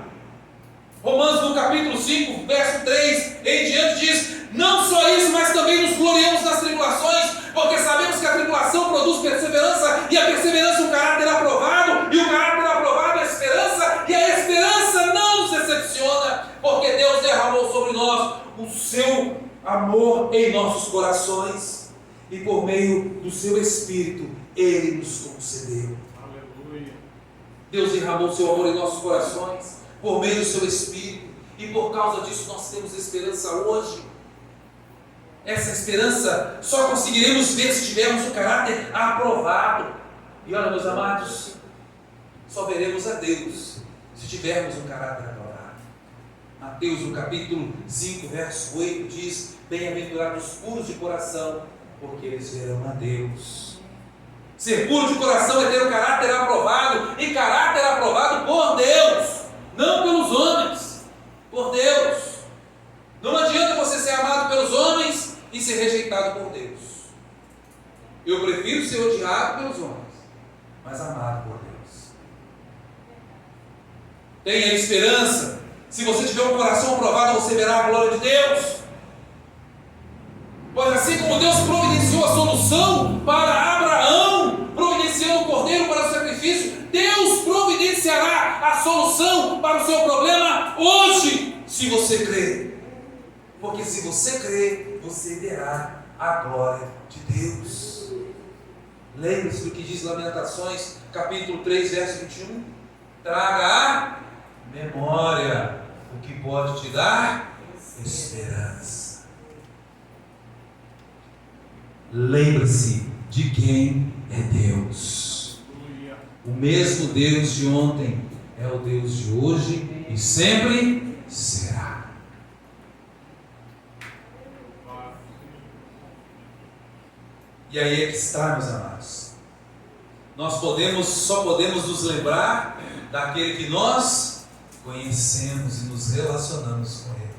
Speaker 1: Romanos no capítulo 5, verso 3 em diante diz: não só isso, mas também nos gloriamos nas tribulações, porque sabemos que a tribulação produz perseverança, e a perseverança um caráter aprovado, e o caráter aprovado a esperança, e a esperança não nos decepciona, porque Deus derramou sobre nós o seu amor em nossos corações, e por meio do seu Espírito Ele nos concedeu. Aleluia. Deus derramou o seu amor em nossos corações por meio do seu Espírito, e por causa disso nós temos esperança hoje. Essa esperança só conseguiremos ver se tivermos o caráter aprovado. E olha, meus amados, só veremos a Deus se tivermos um caráter aprovado. Mateus no capítulo 5, verso 8 diz: bem-aventurados os puros de coração, porque eles verão a Deus. Ser puro de coração é ter o caráter aprovado, e caráter aprovado por Deus, não pelos homens, por Deus. Não adianta você ser amado pelos homens e ser rejeitado por Deus. Eu prefiro ser odiado pelos homens, mas amado por Deus. Tenha esperança. Se você tiver um coração aprovado, você verá a glória de Deus. Pois assim como Deus providenciou a solução para Abraão, providenciando o cordeiro para o sacrifício, Deus providenciará a solução para o seu problema hoje, se você crer. Porque se você crer, você verá a glória de Deus. Lembre-se do que diz Lamentações, capítulo 3, verso 21. Traga a memória o que pode te dar esperança. Lembre-se de quem é Deus. O mesmo Deus de ontem é o Deus de hoje e sempre será. E aí é que está, meus amados. Nós só podemos nos lembrar daquele que nós conhecemos e nos relacionamos com Ele.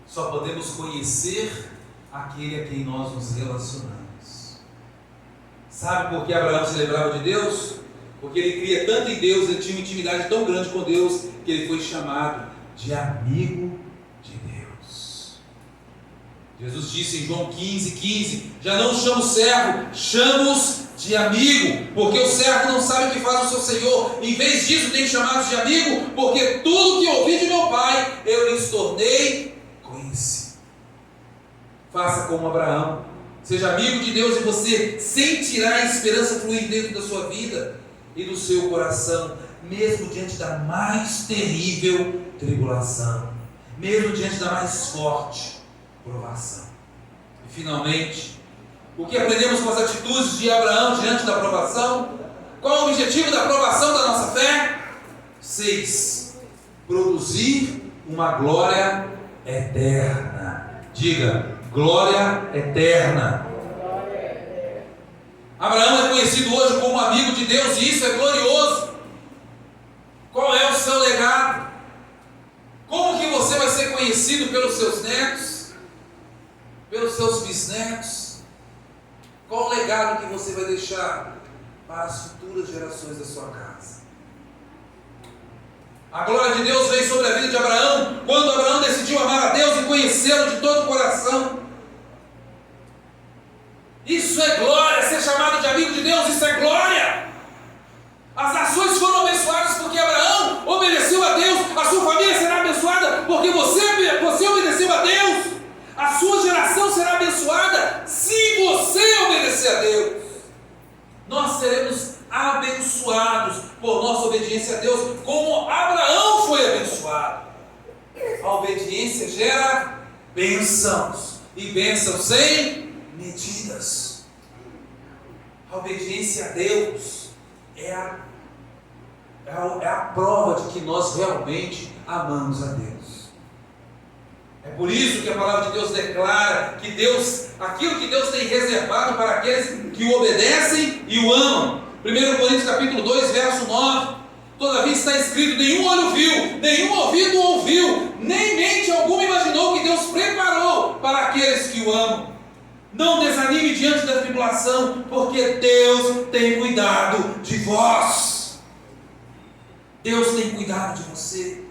Speaker 1: Só podemos conhecer aquele a quem nós nos relacionamos. Sabe por que Abraão se lembrava de Deus? Porque ele cria tanto em Deus, ele tinha uma intimidade tão grande com Deus, que ele foi chamado de amigo de Deus. Jesus disse em João 15:15: já não chamo servo, chamo-os de amigo, porque o servo não sabe o que faz o seu senhor. Em vez disso, tenho chamados de amigo, porque tudo que ouvi de meu Pai, eu lhes tornei conhecido. Faça como Abraão, seja amigo de Deus, e você sentirá a esperança fluir dentro da sua vida e do seu coração, mesmo diante da mais terrível tribulação, mesmo diante da mais forte provação. E finalmente, o que aprendemos com as atitudes de Abraão diante da provação? Qual é o objetivo da provação da nossa fé? 6. Produzir uma glória eterna. Diga: glória eterna. Abraão é conhecido hoje como amigo de Deus, e isso é glorioso. Qual é o seu legado? Como que você vai ser conhecido pelos seus netos? Pelos seus bisnetos? Qual o legado que você vai deixar para as futuras gerações da sua casa? A glória de Deus veio sobre a vida de Abraão, quando Abraão decidiu amar a Deus e conhecê-lo de todo o coração. Isso é glória, ser chamado de amigo de Deus, isso é glória. As nações foram abençoadas porque Abraão obedeceu a Deus, a sua família será abençoada porque você obedeceu a Deus, a sua geração será abençoada se você obedecer a Deus. Nós seremos abençoados por nossa obediência a Deus, como Abraão foi abençoado. A obediência gera bênçãos, e bênçãos sem medidas. A obediência a Deus é a prova de que nós realmente amamos a Deus. É por isso que a palavra de Deus declara que aquilo que Deus tem reservado para aqueles que o obedecem e o amam. 1 Coríntios capítulo 2, verso 9. Todavia está escrito: nenhum olho viu, nenhum ouvido ouviu, nem mente alguma imaginou que Deus preparou para aqueles que o amam. Não desanime diante da tribulação, porque Deus tem cuidado de vós. Deus tem cuidado de você.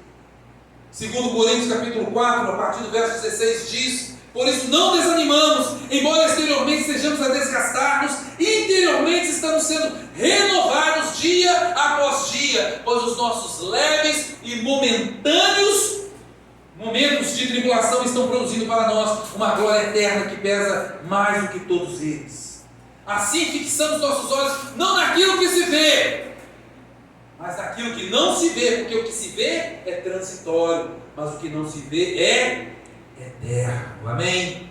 Speaker 1: 2 Coríntios capítulo 4, a partir do verso 16 diz: por isso não desanimamos, embora exteriormente estejamos a desgastar-nos, interiormente estamos sendo renovados dia após dia, pois os nossos leves e momentâneos momentos de tribulação estão produzindo para nós uma glória eterna que pesa mais do que todos eles. Assim fixamos nossos olhos não naquilo que se vê, mas naquilo que não se vê, porque o que se vê é transitório, mas o que não se vê é eterno. Amém?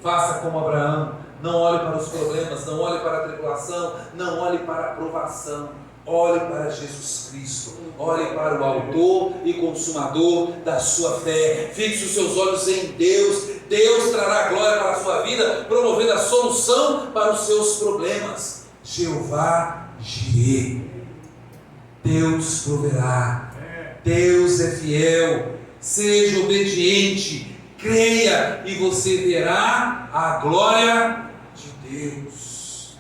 Speaker 1: Faça como Abraão, não olhe para os problemas, não olhe para a tribulação, não olhe para a provação, olhe para Jesus Cristo, olhe para o autor e consumador da sua fé, fixe os seus olhos em Deus. Deus trará glória para a sua vida, promovendo a solução para os seus problemas. Jeová Jireh, Deus proverá, Deus é fiel. Seja obediente, creia e você verá a glória de Deus.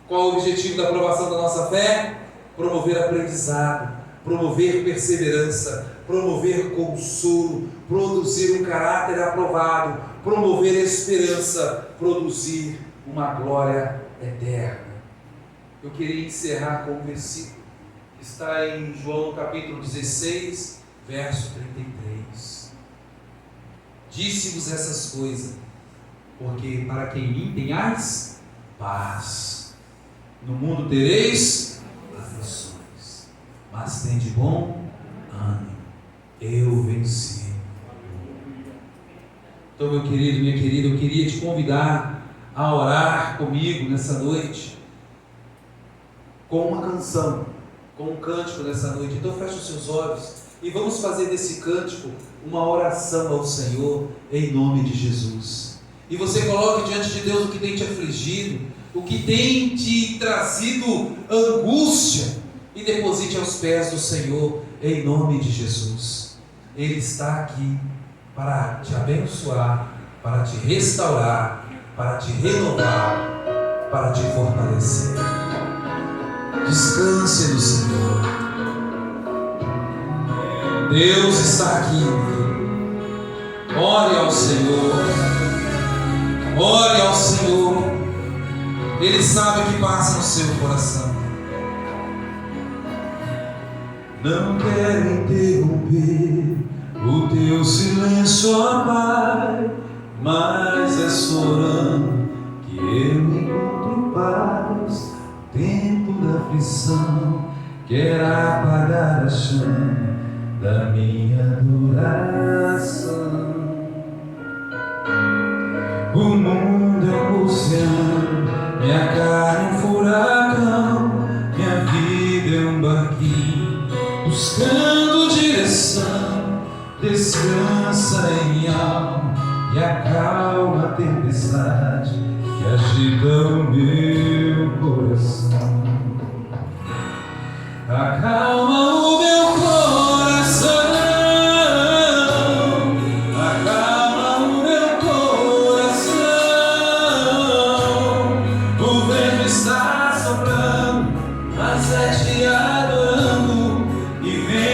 Speaker 1: Qual o objetivo da aprovação da nossa fé? Promover aprendizado, promover perseverança, promover consolo, produzir um caráter aprovado, promover esperança, produzir uma glória eterna. Eu queria encerrar com um versículo que está em João capítulo 16, verso 33. Disse-vos essas coisas, porque para quem em mim tenhais paz. No mundo tereis aflições, mas tende bom ânimo, eu venci. Então, meu querido, minha querida, eu queria te convidar a orar comigo nessa noite, com uma canção, com um cântico nessa noite. Então feche os seus olhos e vamos fazer desse cântico uma oração ao Senhor, em nome de Jesus. E você coloque diante de Deus o que tem te afligido, o que tem te trazido angústia, e deposite aos pés do Senhor, em nome de Jesus. Ele está aqui para te abençoar, para te restaurar, para te renovar, para te fortalecer. Descanse no Senhor. Deus está aqui. Ore ao Senhor. Ore ao Senhor. Ele sabe o que passa no seu coração. Não quero interromper o teu silêncio, ó Pai, mas é só orando que eu encontro paz. O tempo da aflição quer apagar a chama da minha adoração. O mundo é um oceano, minha cara é um furacão, minha vida é um barquinho buscando direção. Descansa em minha alma e acalma a tempestade que agita o meu coração. Acalma o meu coração, acalma o meu coração. O vento está soprando, mas é te adorando, e vem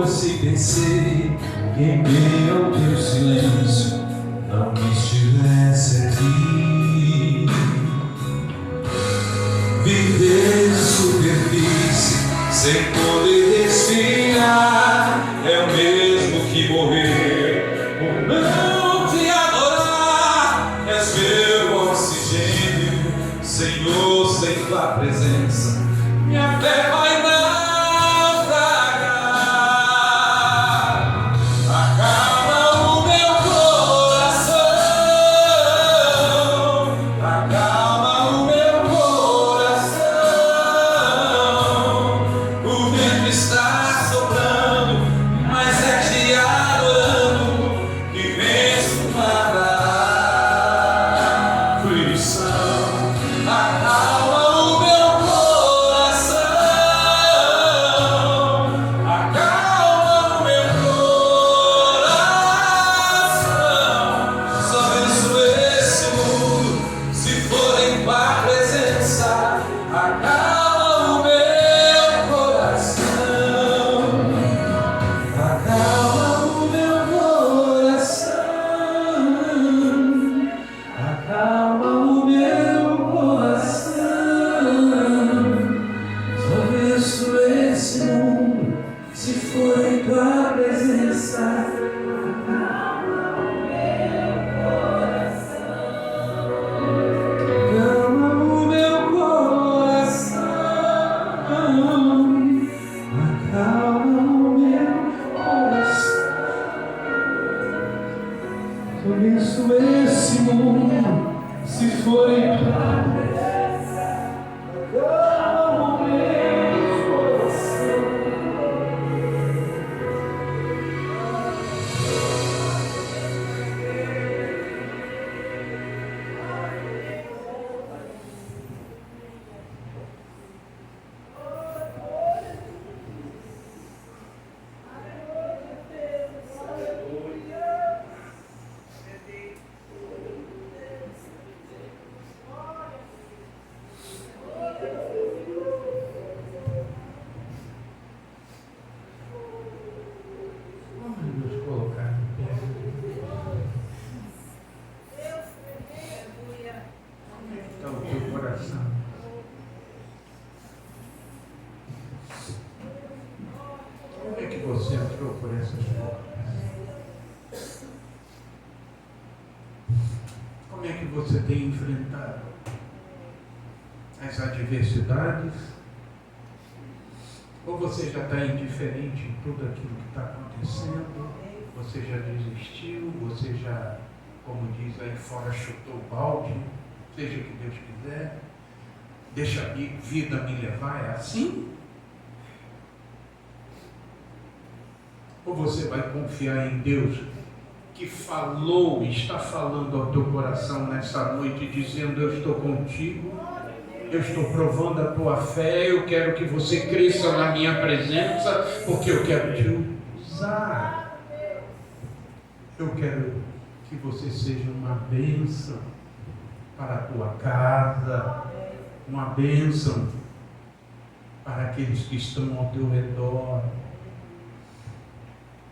Speaker 2: força e pensei que em meio ao teu silêncio não estivesse aqui. Viver superfície sem poder respirar é o mesmo que morrer por não te adorar. És meu oxigênio, Senhor, sem tua presença minha fé vai naufragar. Acalma o meu coração, acalma o meu coração. O vento está soprando, mas é te adorando que venço toda aflição. Acalma o meu você entrou por essas portas? Como é que você tem enfrentado as adversidades? Ou você já está indiferente em tudo aquilo que está acontecendo? Você já desistiu? Você já, como diz aí fora, chutou o balde? Seja o que Deus quiser. Deixa a vida me levar, é assim? Ou você vai confiar em Deus que falou, está falando ao teu coração nessa noite, dizendo: eu estou contigo, eu estou provando a tua fé, eu quero que você cresça na minha presença, porque eu quero te usar. Eu quero que você seja uma bênção para a tua casa, uma bênção para aqueles que estão ao teu redor.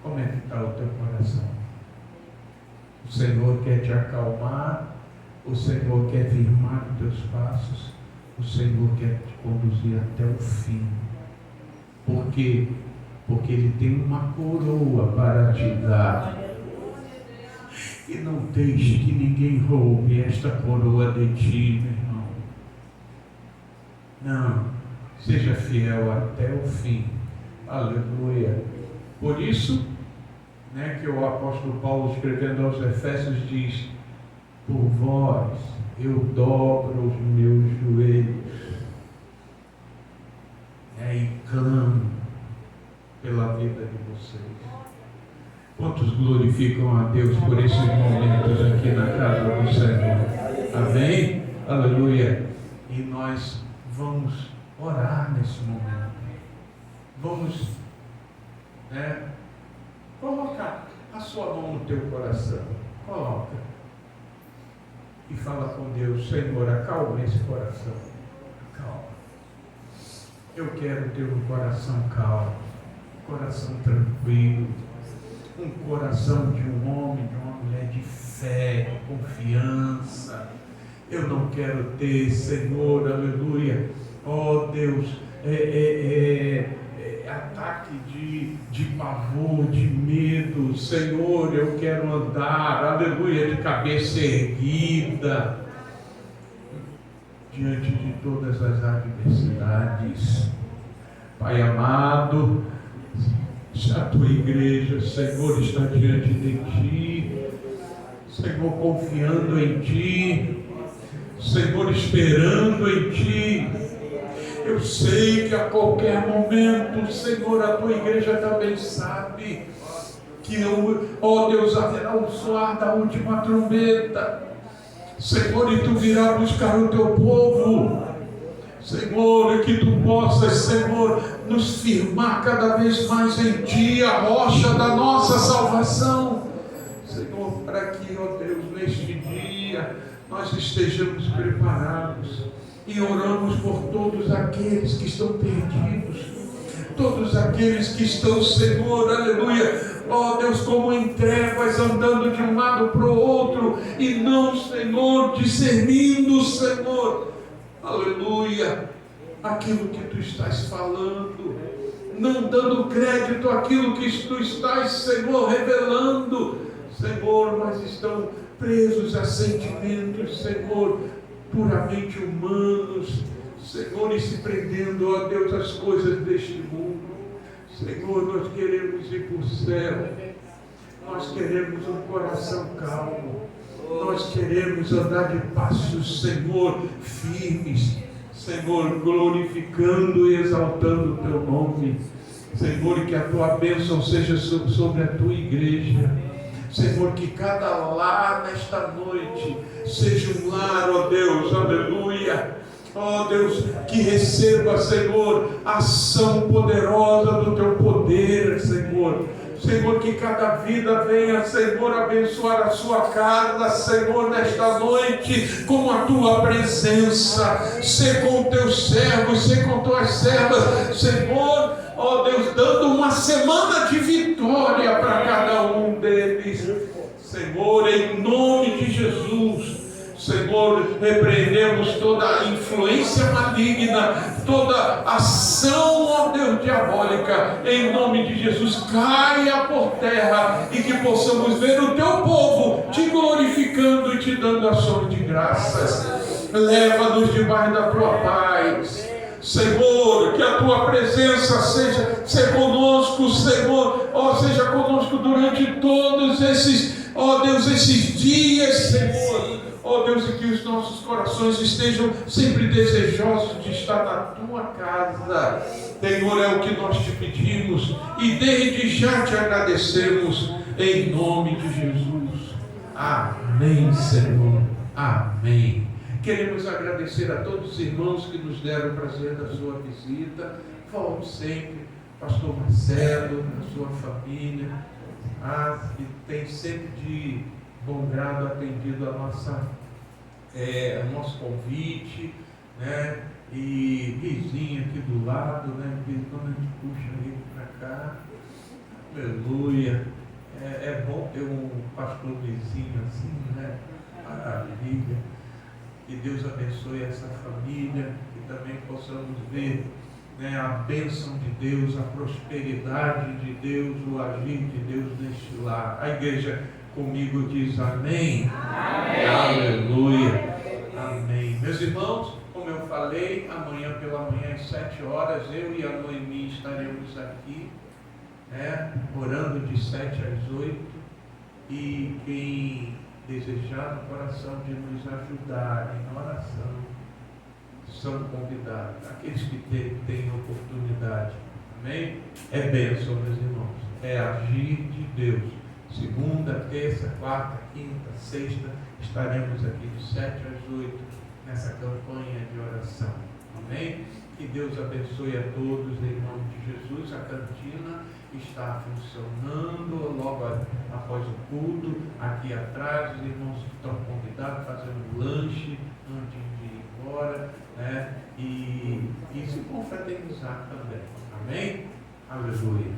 Speaker 2: Como é que está o teu coração? O Senhor quer te acalmar, o Senhor quer firmar os teus passos, o Senhor quer te conduzir até o fim. Por quê? Porque Ele tem uma coroa para te dar. E não deixe que ninguém roube esta coroa de ti, meu irmão. Não, seja fiel até o fim. Aleluia. Por isso, que o apóstolo Paulo, escrevendo aos Efésios, diz: por vós eu dobro os meus joelhos e clamo pela vida de vocês. Quantos glorificam a Deus por esses momentos aqui na casa do Senhor? Amém? Aleluia. E nós vamos orar nesse momento. Vamos coloca a sua mão no teu coração. Coloca. E fala com Deus: Senhor, acalma esse coração. Acalma. Eu quero ter um coração calmo. coração tranquilo, um coração de um homem, de uma mulher de fé, de confiança. Eu não quero ter, Senhor, aleluia, ó Deus, ataque de pavor, de medo. Senhor, eu quero andar, aleluia, de cabeça erguida diante de todas as adversidades. Pai amado, se a tua igreja, Senhor, está diante de ti, Senhor, confiando em ti, Senhor, esperando em ti, eu sei que a qualquer momento, Senhor, a tua igreja também sabe que, ó Deus, haverá o soar da última trombeta, Senhor, e tu virás buscar o teu povo, Senhor, e que tu possas, Senhor, nos firmar cada vez mais em ti, a rocha da nossa salvação, Senhor, para que, ó Deus, neste dia nós estejamos preparados e oramos por todos aqueles que estão perdidos, todos aqueles que estão, Senhor, aleluia, ó Deus, como em trevas, andando de um lado para o outro e não, Senhor, discernindo, Senhor, aleluia, aquilo que tu estás falando, não dando crédito àquilo que tu estás, Senhor, revelando, Senhor, mas estão presos a sentimentos, Senhor, puramente humanos, Senhor, e se prendendo, ó Deus, às coisas deste mundo. Senhor, nós queremos ir para o céu, nós queremos um coração calmo, nós queremos andar de passos, Senhor, firmes, Senhor, glorificando e exaltando o teu nome, Senhor, e que a tua bênção seja sobre a tua igreja, Senhor, que cada lar nesta noite seja um lar, ó Deus, aleluia, ó Deus, que receba, Senhor, a ação poderosa do teu poder, Senhor, Senhor, que cada vida venha, Senhor, abençoar a sua casa, Senhor, nesta noite, com a tua presença, ser com teus servos, ser com tuas servas, Senhor, ó Deus, dando uma semana de vitória para cada um deles, Senhor, em nome de Jesus. Senhor, repreendemos toda influência maligna, toda ação, ó Deus, diabólica, em nome de Jesus, caia por terra e que possamos ver o teu povo te glorificando e te dando ações de graças. Leva-nos debaixo da tua paz, Senhor, que a tua presença seja conosco, Senhor, ó, seja conosco durante todos esses, ó Deus, esses dias, Senhor. Ó Deus, e que os nossos corações estejam sempre desejosos de estar na tua casa. Senhor, é o que nós te pedimos e desde já te agradecemos em nome de Jesus. Amém, Senhor. Amém. Queremos agradecer a todos os irmãos que nos deram o prazer da sua visita. Volte sempre, pastor Marcelo, a sua família, que tem sempre de bom grado atendido a nosso convite, né? E Rizinho aqui do lado, né? Quando a gente puxa ele para cá, aleluia. É bom ter um pastor vizinho assim, né? Maravilha. Que Deus abençoe essa família, que também possamos ver, né, a bênção de Deus, a prosperidade de Deus, o agir de Deus neste lar. A igreja comigo diz amém. Amém. Aleluia. Amém. Meus irmãos, como eu falei, amanhã pela manhã às 7 horas, eu e a Noemi estaremos aqui, né, orando de 7 às 8. E quem desejar no coração de nos ajudar em oração, são convidados. Aqueles que têm oportunidade. Amém? É bênção, meus irmãos. É agir de Deus. Segunda, terça, quarta, quinta, sexta, estaremos aqui de 7 às 8 nessa campanha de oração. Amém? Que Deus abençoe a todos em nome de Jesus. A cantina está funcionando logo após o culto. Aqui atrás, os irmãos estão convidados a fazer um lanche antes de ir embora, né? E se confraternizar também. Amém? Aleluia.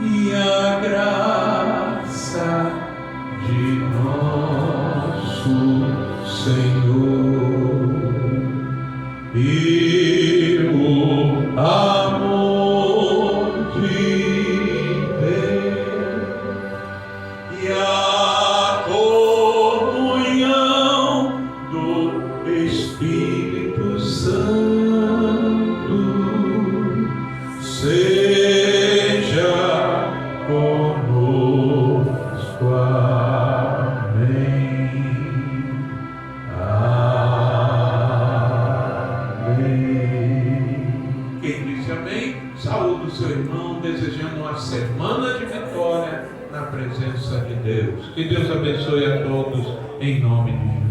Speaker 2: e a graça de nosso Senhor e o amor de Deus e a comunhão do Espírito Santo seja conosco. Amém. Amém. Quem disse amém, saúde o seu irmão, desejando uma semana de vitória na presença de Deus. Que Deus abençoe a todos, em nome de Jesus.